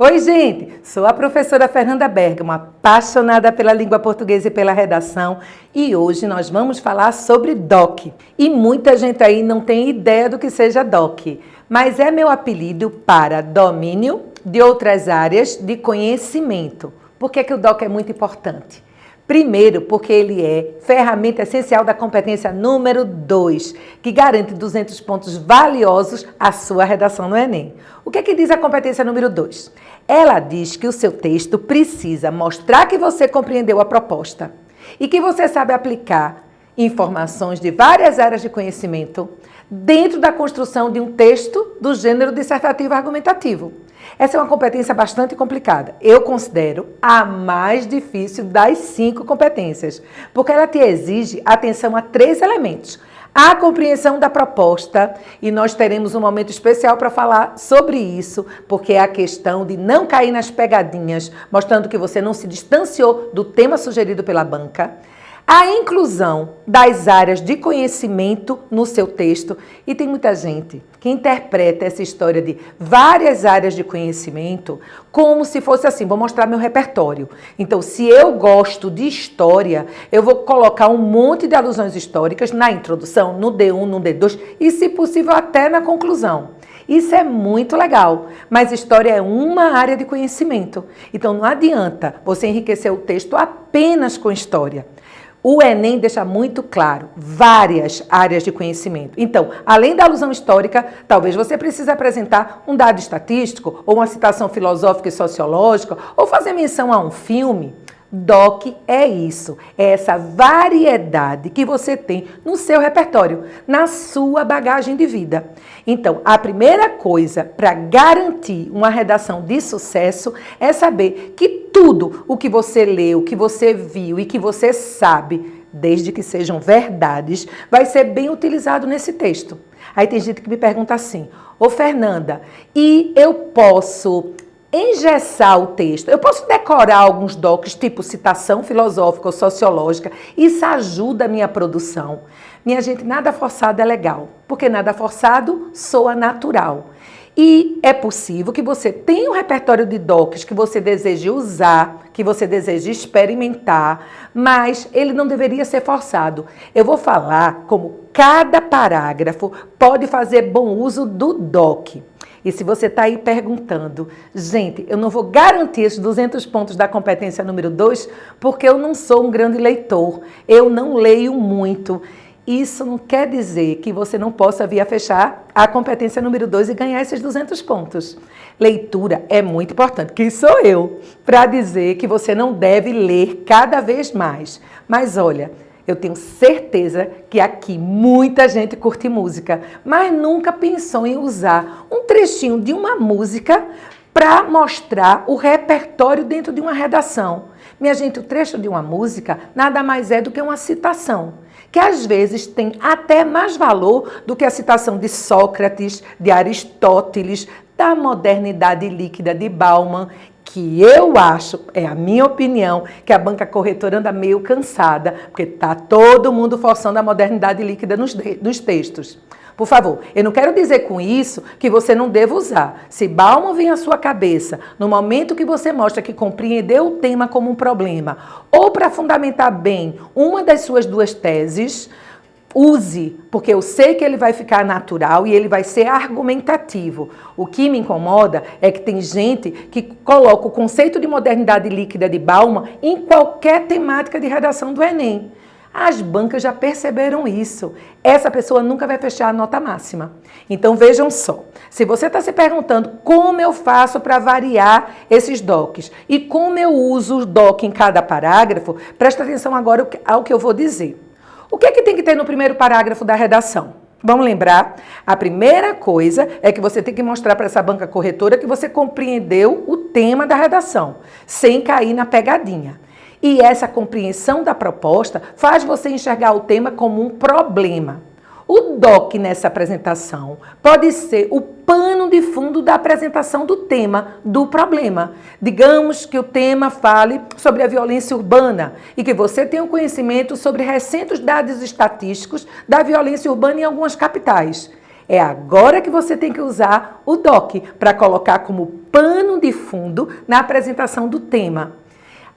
Oi, gente! Sou a professora Fernanda Bergamo, apaixonada pela língua portuguesa e pela redação, e hoje nós vamos falar sobre DOC. E muita gente aí não tem ideia do que seja DOC, mas é meu apelido para domínio de outras áreas de conhecimento. Por que o DOC é muito importante? Primeiro, porque ele é ferramenta essencial da competência número 2, que garante 200 pontos valiosos à sua redação no Enem. O que é que diz a competência número 2? Ela diz que o seu texto precisa mostrar que você compreendeu a proposta e que você sabe aplicar informações de várias áreas de conhecimento dentro da construção de um texto do gênero dissertativo argumentativo. Essa é uma competência bastante complicada. Eu considero a mais difícil das 5 competências, porque ela te exige atenção a 3 elementos. A compreensão da proposta, e nós teremos um momento especial para falar sobre isso, porque é a questão de não cair nas pegadinhas, mostrando que você não se distanciou do tema sugerido pela banca. A inclusão das áreas de conhecimento no seu texto, e tem muita gente que interpreta essa história de várias áreas de conhecimento como se fosse assim, vou mostrar meu repertório. Então, se eu gosto de história, eu vou colocar um monte de alusões históricas na introdução, no D1, no D2 e, se possível, até na conclusão. Isso é muito legal, mas história é uma área de conhecimento. Então, não adianta você enriquecer o texto apenas com história. O Enem deixa muito claro várias áreas de conhecimento. Então, além da alusão histórica, talvez você precise apresentar um dado estatístico, ou uma citação filosófica e sociológica, ou fazer menção a um filme. DOC é isso, é essa variedade que você tem no seu repertório, na sua bagagem de vida. Então, a primeira coisa para garantir uma redação de sucesso é saber que tudo o que você leu, que você viu e que você sabe, desde que sejam verdades, vai ser bem utilizado nesse texto. Aí tem gente que me pergunta assim, ô Fernanda, e eu posso engessar o texto? Eu posso decorar alguns docs, tipo citação filosófica ou sociológica, isso ajuda a minha produção. Minha gente, nada forçado é legal, porque nada forçado soa natural. E é possível que você tenha um repertório de docs que você deseje usar, que você deseje experimentar, mas ele não deveria ser forçado. Eu vou falar como cada parágrafo pode fazer bom uso do doc. E se você está aí perguntando, gente, eu não vou garantir esses 200 pontos da competência número 2 porque eu não sou um grande leitor, eu não leio muito. Isso não quer dizer que você não possa vir a fechar a competência número 2 e ganhar esses 200 pontos. Leitura é muito importante, que sou eu, para dizer que você não deve ler cada vez mais. Mas olha, eu tenho certeza que aqui muita gente curte música, mas nunca pensou em usar um trechinho de uma música para mostrar o repertório dentro de uma redação. Minha gente, o trecho de uma música nada mais é do que uma citação, que às vezes tem até mais valor do que a citação de Sócrates, de Aristóteles, da modernidade líquida de Bauman, que eu acho, é a minha opinião, que a banca corretora anda meio cansada, porque está todo mundo forçando a modernidade líquida nos textos. Por favor, eu não quero dizer com isso que você não deva usar. Se Bauman vem à sua cabeça, no momento que você mostra que compreendeu o tema como um problema, ou para fundamentar bem uma das suas 2 teses, use, porque eu sei que ele vai ficar natural e ele vai ser argumentativo. O que me incomoda é que tem gente que coloca o conceito de modernidade líquida de Bauman em qualquer temática de redação do Enem. As bancas já perceberam isso. Essa pessoa nunca vai fechar a nota máxima. Então vejam só, se você está se perguntando como eu faço para variar esses docs e como eu uso o doc em cada parágrafo, presta atenção agora ao que eu vou dizer. O que é que tem que ter no primeiro parágrafo da redação? Vamos lembrar? A primeira coisa é que você tem que mostrar para essa banca corretora que você compreendeu o tema da redação, sem cair na pegadinha. E essa compreensão da proposta faz você enxergar o tema como um problema. O DOC nessa apresentação pode ser o pano de fundo da apresentação do tema, do problema. Digamos que o tema fale sobre a violência urbana e que você tenha um conhecimento sobre recentes dados estatísticos da violência urbana em algumas capitais. É agora que você tem que usar o DOC para colocar como pano de fundo na apresentação do tema.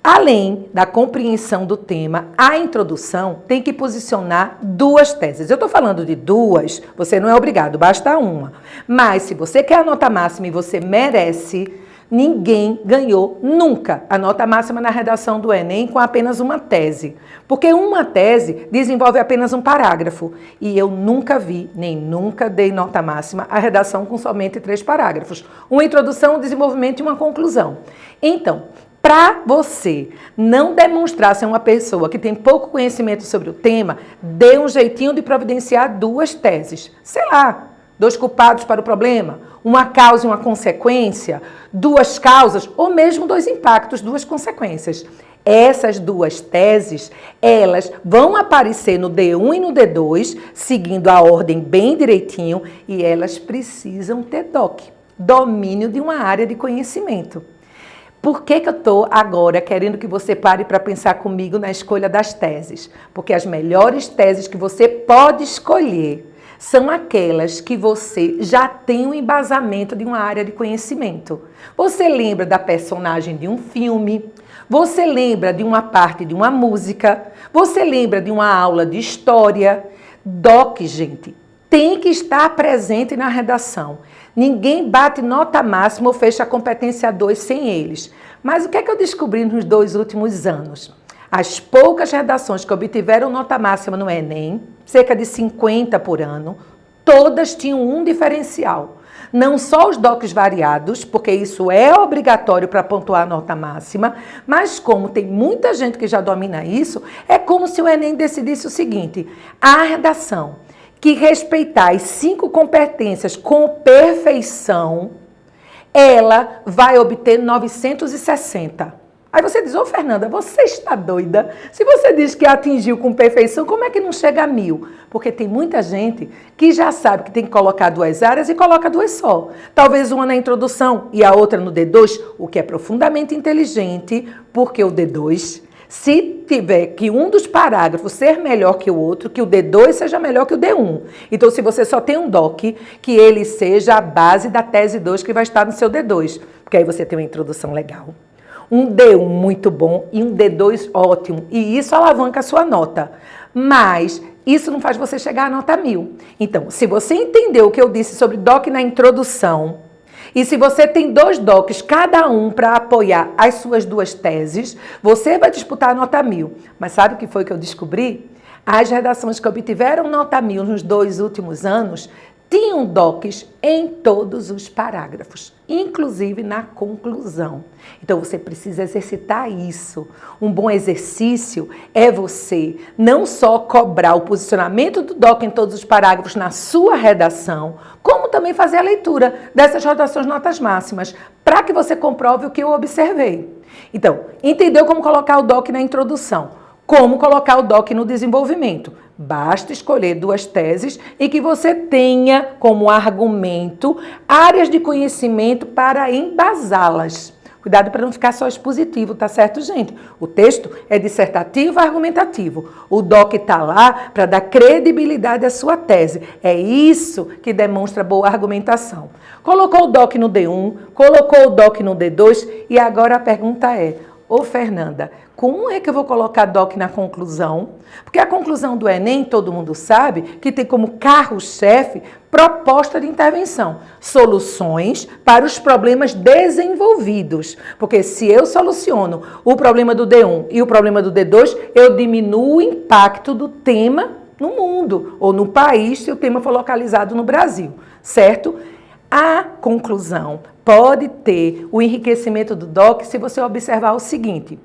Além da compreensão do tema, a introdução tem que posicionar duas teses. Eu estou falando de duas, você não é obrigado, basta uma. Mas se você quer a nota máxima e você merece, ninguém ganhou nunca a nota máxima na redação do Enem com apenas uma tese. Porque uma tese desenvolve apenas um parágrafo. E eu nunca vi, nem nunca dei nota máxima à redação com somente 3 parágrafos. Uma introdução, um desenvolvimento e uma conclusão. Então, para você não demonstrar ser uma pessoa que tem pouco conhecimento sobre o tema, dê um jeitinho de providenciar 2 teses. Sei lá, 2 culpados para o problema, uma causa e uma consequência, 2 causas ou mesmo 2 impactos, 2 consequências. Essas 2 teses, elas vão aparecer no D1 e no D2, seguindo a ordem bem direitinho, e elas precisam ter DOC, domínio de uma área de conhecimento. Por que eu estou agora querendo que você pare para pensar comigo na escolha das teses? Porque as melhores teses que você pode escolher são aquelas que você já tem um embasamento de uma área de conhecimento. Você lembra da personagem de um filme, você lembra de uma parte de uma música, você lembra de uma aula de história. DOC, gente, tem que estar presente na redação. Ninguém bate nota máxima ou fecha a competência 2 sem eles. Mas o que é que eu descobri nos 2 últimos anos? As poucas redações que obtiveram nota máxima no Enem, cerca de 50 por ano, todas tinham um diferencial. Não só os DOCs variados, porque isso é obrigatório para pontuar a nota máxima, mas como tem muita gente que já domina isso, é como se o Enem decidisse o seguinte: a redação que respeitar as 5 competências com perfeição, ela vai obter 960. Aí você diz, ô Fernanda, você está doida? Se você diz que atingiu com perfeição, como é que não chega a 1000? Porque tem muita gente que já sabe que tem que colocar 2 áreas e coloca 2 só. Talvez uma na introdução e a outra no D2, o que é profundamente inteligente, porque o D2... se tiver que um dos parágrafos ser melhor que o outro, que o D2 seja melhor que o D1. Então, se você só tem um DOC, que ele seja a base da tese 2 que vai estar no seu D2. Porque aí você tem uma introdução legal, um D1 muito bom e um D2 ótimo. E isso alavanca a sua nota. Mas isso não faz você chegar à nota 1000. Então, se você entendeu o que eu disse sobre DOC na introdução, e se você tem 2 DOCs, cada um para apoiar as suas 2 teses, você vai disputar a nota 1000. Mas sabe o que foi que eu descobri? As redações que obtiveram nota 1000 nos 2 últimos anos tinham DOCs em todos os parágrafos, inclusive na conclusão. Então, você precisa exercitar isso. Um bom exercício é você não só cobrar o posicionamento do DOC em todos os parágrafos na sua redação, como também fazer a leitura dessas redações notas máximas, para que você comprove o que eu observei. Então, entendeu como colocar o DOC na introdução? Como colocar o DOC no desenvolvimento? Basta escolher 2 teses e que você tenha como argumento áreas de conhecimento para embasá-las. Cuidado para não ficar só expositivo, tá certo, gente? O texto é dissertativo e argumentativo. O DOC está lá para dar credibilidade à sua tese. É isso que demonstra boa argumentação. Colocou o DOC no D1, colocou o DOC no D2 e agora a pergunta é: ô Fernanda, como é que eu vou colocar DOC na conclusão? Porque a conclusão do Enem, todo mundo sabe, que tem como carro-chefe proposta de intervenção, soluções para os problemas desenvolvidos. Porque se eu soluciono o problema do D1 e o problema do D2, eu diminuo o impacto do tema no mundo, ou no país, se o tema for localizado no Brasil, certo? A conclusão pode ter o enriquecimento do DOC se você observar o seguinte: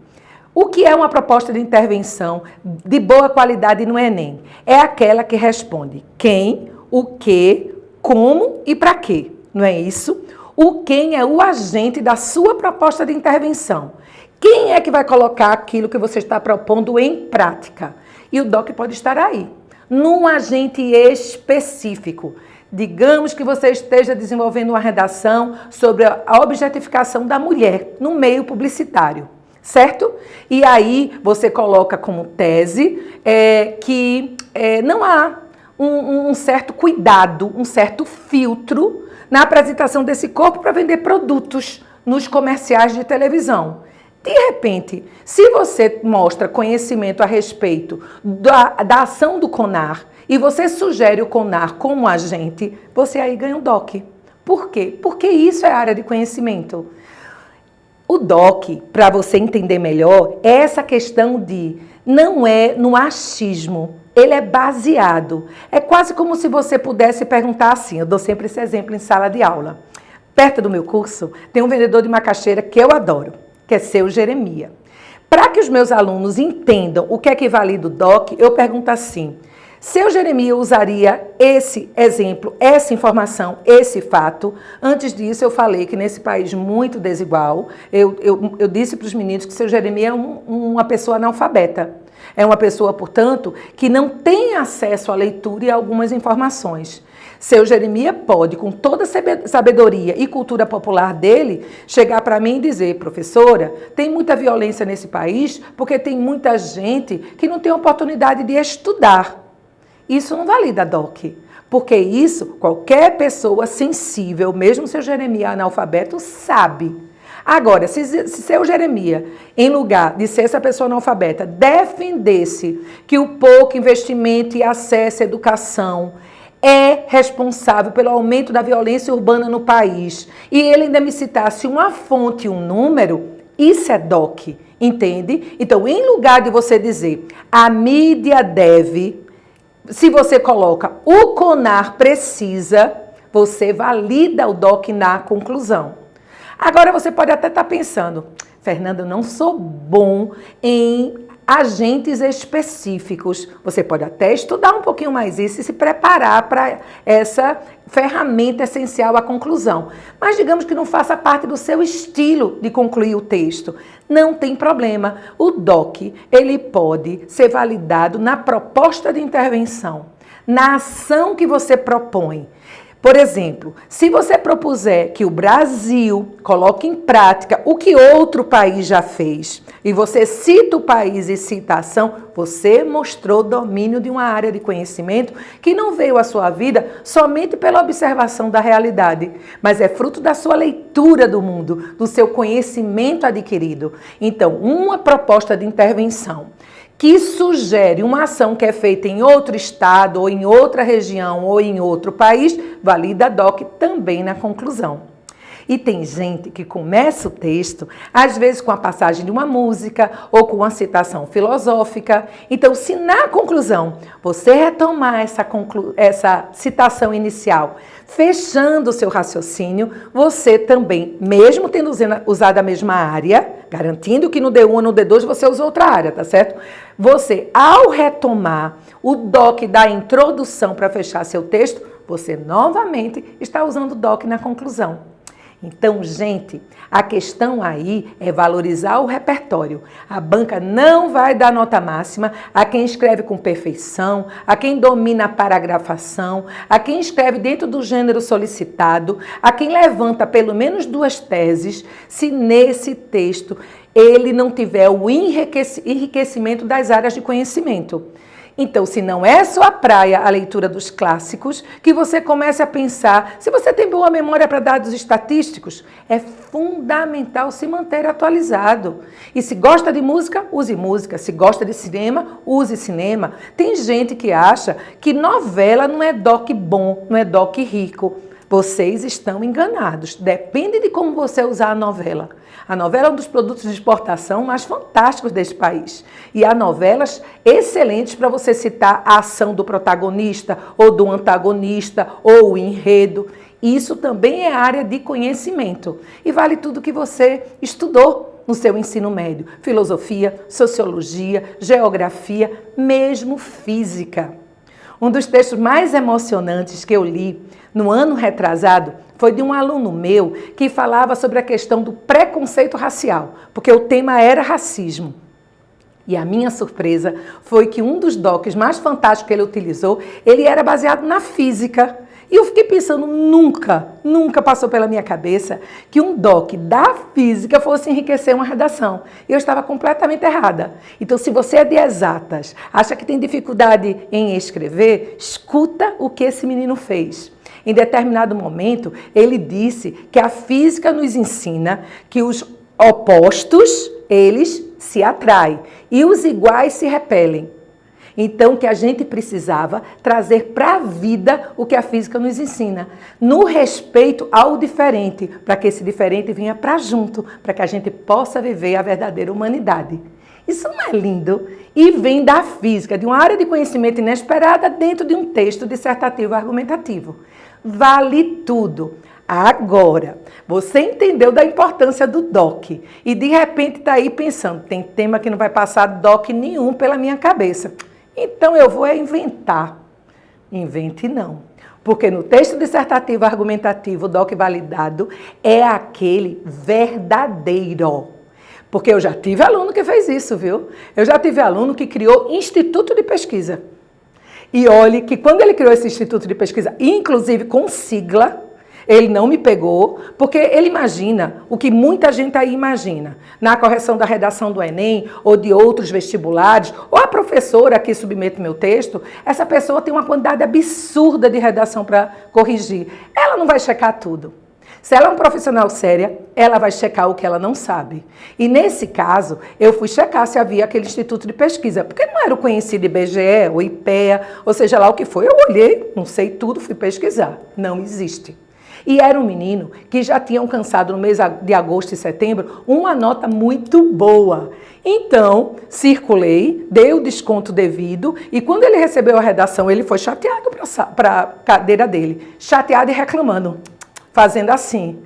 o que é uma proposta de intervenção de boa qualidade no Enem? É aquela que responde quem, o que, como e para quê, não é isso? O quem é o agente da sua proposta de intervenção. Quem é que vai colocar aquilo que você está propondo em prática? E o DOC pode estar aí, num agente específico. Digamos que você esteja desenvolvendo uma redação sobre a objetificação da mulher no meio publicitário, certo? E aí você coloca como tese que não há um certo cuidado, um certo filtro na apresentação desse corpo para vender produtos nos comerciais de televisão. De repente, se você mostra conhecimento a respeito da ação do CONAR e você sugere o CONAR como agente, você aí ganha um DOC. Por quê? Porque isso é área de conhecimento. O DOC, para você entender melhor, é essa questão de não é no achismo, ele é baseado. É quase como se você pudesse perguntar assim, eu dou sempre esse exemplo em sala de aula. Perto do meu curso, tem um vendedor de macaxeira que eu adoro, que é Seu Jeremias. Para que os meus alunos entendam o que é que vale do DOC, eu pergunto assim, Seu Jeremias usaria esse exemplo, essa informação, esse fato? Antes disso, eu falei que nesse país muito desigual, eu disse para os meninos que Seu Jeremias é uma pessoa analfabeta. É uma pessoa, portanto, que não tem acesso à leitura e a algumas informações. Seu Jeremias pode, com toda a sabedoria e cultura popular dele, chegar para mim e dizer, professora, tem muita violência nesse país porque tem muita gente que não tem oportunidade de estudar. Isso não valida DOC, porque isso qualquer pessoa sensível, mesmo Seu Jeremias analfabeto, sabe. Agora, se Seu Jeremias, em lugar de ser essa pessoa analfabeta, defendesse que o pouco investimento e acesso à educação é responsável pelo aumento da violência urbana no país, e ele ainda me citasse uma fonte, um número, isso é DOC, entende? Então, em lugar de você dizer, a mídia deve, se você coloca, o CONAR precisa, você valida o DOC na conclusão. Agora, você pode até estar pensando, Fernanda, eu não sou bom em agentes específicos. Você pode até estudar um pouquinho mais isso e se preparar para essa ferramenta essencial à conclusão. Mas digamos que não faça parte do seu estilo de concluir o texto. Não tem problema. O DOC, ele pode ser validado na proposta de intervenção, na ação que você propõe. Por exemplo, se você propuser que o Brasil coloque em prática o que outro país já fez, e você cita o país e cita a ação, você mostrou domínio de uma área de conhecimento que não veio à sua vida somente pela observação da realidade, mas é fruto da sua leitura do mundo, do seu conhecimento adquirido. Então, uma proposta de intervenção que sugere uma ação que é feita em outro estado, ou em outra região, ou em outro país, valida a DOC também na conclusão. E tem gente que começa o texto, às vezes com a passagem de uma música, ou com uma citação filosófica. Então, se na conclusão você retomar essa citação inicial, fechando o seu raciocínio, você também, mesmo tendo usado a mesma área, garantindo que no D1 ou no D2 você usou outra área, tá certo? Você, ao retomar o DOC da introdução para fechar seu texto, você novamente está usando o DOC na conclusão. Então, gente, a questão aí é valorizar o repertório. A banca não vai dar nota máxima a quem escreve com perfeição, a quem domina a paragrafação, a quem escreve dentro do gênero solicitado, a quem levanta pelo menos 2 teses, se nesse texto ele não tiver o enriquecimento das áreas de conhecimento. Então, se não é sua praia a leitura dos clássicos, que você comece a pensar, se você tem boa memória para dados estatísticos, é fundamental se manter atualizado. E se gosta de música, use música. Se gosta de cinema, use cinema. Tem gente que acha que novela não é DOC bom, não é DOC rico. Vocês estão enganados. Depende de como você usar a novela. A novela é um dos produtos de exportação mais fantásticos deste país. E há novelas excelentes para você citar a ação do protagonista, ou do antagonista, ou o enredo. Isso também é área de conhecimento. E vale tudo que você estudou no seu ensino médio. Filosofia, sociologia, geografia, mesmo física. Um dos textos mais emocionantes que eu li no ano retrasado foi de um aluno meu que falava sobre a questão do preconceito racial, porque o tema era racismo. E a minha surpresa foi que um dos DOCs mais fantásticos que ele utilizou, ele era baseado na física. E eu fiquei pensando, nunca passou pela minha cabeça que um doc da física fosse enriquecer uma redação. E eu estava completamente errada. Então, se você é de exatas, acha que tem dificuldade em escrever, escuta o que esse menino fez. Em determinado momento, ele disse que a física nos ensina que os opostos, eles se atraem e os iguais se repelem. Então, que a gente precisava trazer para a vida o que a física nos ensina, no respeito ao diferente, para que esse diferente venha para junto, para que a gente possa viver a verdadeira humanidade. Isso não é lindo? E vem da física, de uma área de conhecimento inesperada dentro de um texto dissertativo argumentativo. Vale tudo. Agora, você entendeu da importância do DOC e de repente está aí pensando, tem tema que não vai passar DOC nenhum pela minha cabeça. Então eu vou inventar. Invente não. Porque no texto dissertativo argumentativo, o DOC validado é aquele verdadeiro. Porque eu já tive aluno que fez isso, viu? Eu já tive aluno que criou instituto de pesquisa. E olhe que quando ele criou esse instituto de pesquisa, inclusive com sigla, ele não me pegou, porque ele imagina o que muita gente aí imagina. Na correção da redação do Enem, ou de outros vestibulares, ou a professora que submete meu texto, essa pessoa tem uma quantidade absurda de redação para corrigir. Ela não vai checar tudo. Se ela é um profissional séria, ela vai checar o que ela não sabe. E nesse caso, eu fui checar se havia aquele instituto de pesquisa, porque não era o conhecido IBGE ou IPEA, ou seja lá o que foi. Eu olhei, não sei tudo, fui pesquisar. Não existe. E era um menino que já tinha alcançado no mês de agosto e setembro uma nota muito boa. Então, circulei, dei o desconto devido e quando ele recebeu a redação, ele foi chateado para a cadeira dele. Chateado e reclamando, fazendo assim.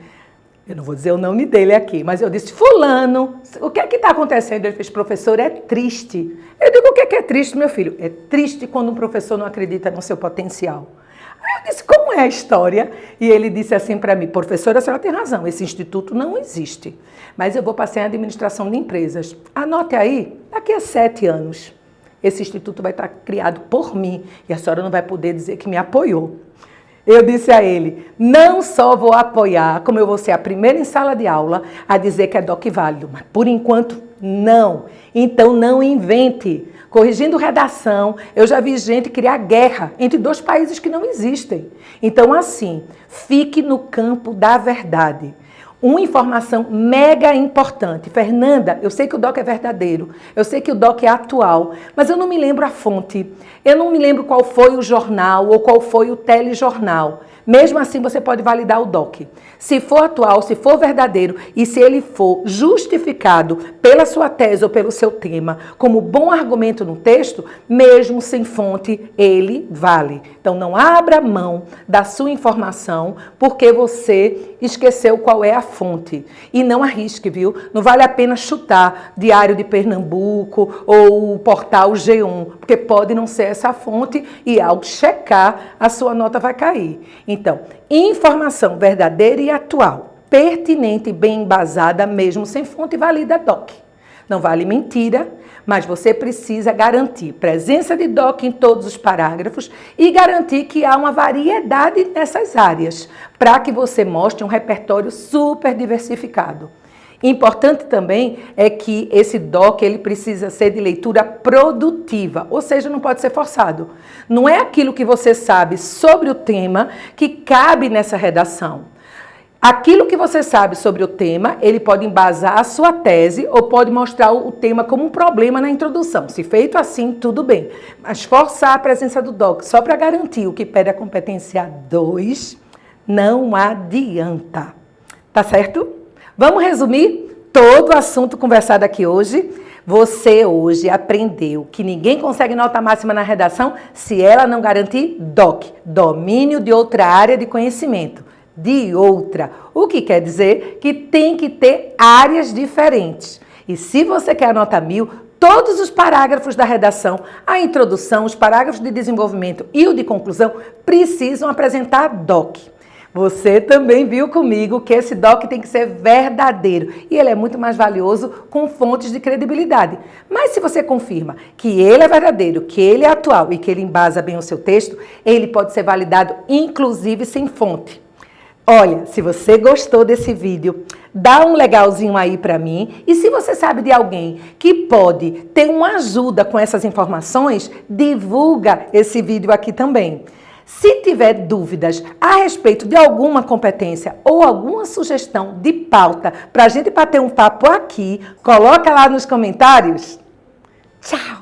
Eu não vou dizer o nome dele aqui, mas eu disse, fulano, o que é que está acontecendo? Ele fez, professor, é triste. Eu digo, o que é triste, meu filho? É triste quando um professor não acredita no seu potencial. Aí eu disse, como é a história? E ele disse assim para mim, professora, a senhora tem razão, esse instituto não existe. Mas eu vou passar em administração de empresas. Anote aí, daqui a 7 anos, esse instituto vai estar criado por mim e a senhora não vai poder dizer que me apoiou. Eu disse a ele, não só vou apoiar, como eu vou ser a primeira em sala de aula a dizer que é DOC válido, mas por enquanto não. Então não invente. Corrigindo redação, eu já vi gente criar guerra entre 2 países que não existem. Então assim, fique no campo da verdade. Uma informação mega importante. Fernanda, eu sei que o DOC é verdadeiro, eu sei que o DOC é atual, mas eu não me lembro a fonte, eu não me lembro qual foi o jornal ou qual foi o telejornal. Mesmo assim, você pode validar o DOC. Se for atual, se for verdadeiro e se ele for justificado pela sua tese ou pelo seu tema como bom argumento no texto, mesmo sem fonte, ele vale. Então, não abra mão da sua informação porque você esqueceu qual é a fonte. E não arrisque, viu? Não vale a pena chutar Diário de Pernambuco ou o portal G1, porque pode não ser essa fonte e ao checar, a sua nota vai cair. Então, informação verdadeira e atual, pertinente e bem embasada, mesmo sem fonte, valida DOC. Não vale mentira, mas você precisa garantir presença de DOC em todos os parágrafos e garantir que há uma variedade nessas áreas, para que você mostre um repertório super diversificado. Importante também é que esse DOC ele precisa ser de leitura produtiva, ou seja, não pode ser forçado. Não é aquilo que você sabe sobre o tema que cabe nessa redação. Aquilo que você sabe sobre o tema, ele pode embasar a sua tese ou pode mostrar o tema como um problema na introdução. Se feito assim, tudo bem. Mas forçar a presença do DOC só para garantir o que pede a competência 2, não adianta. Tá certo? Vamos resumir todo o assunto conversado aqui hoje? Você hoje aprendeu que ninguém consegue nota máxima na redação se ela não garantir DOC, domínio de outra área de conhecimento. De outra, o que quer dizer que tem que ter áreas diferentes. E se você quer a nota 1000, todos os parágrafos da redação, a introdução, os parágrafos de desenvolvimento e o de conclusão precisam apresentar DOC. Você também viu comigo que esse doc tem que ser verdadeiro e ele é muito mais valioso com fontes de credibilidade. Mas se você confirma que ele é verdadeiro, que ele é atual e que ele embasa bem o seu texto, ele pode ser validado inclusive sem fonte. Olha, se você gostou desse vídeo, dá um legalzinho aí para mim. E se você sabe de alguém que pode ter uma ajuda com essas informações, divulga esse vídeo aqui também. Se tiver dúvidas a respeito de alguma competência ou alguma sugestão de pauta para a gente bater um papo aqui, coloca lá nos comentários. Tchau!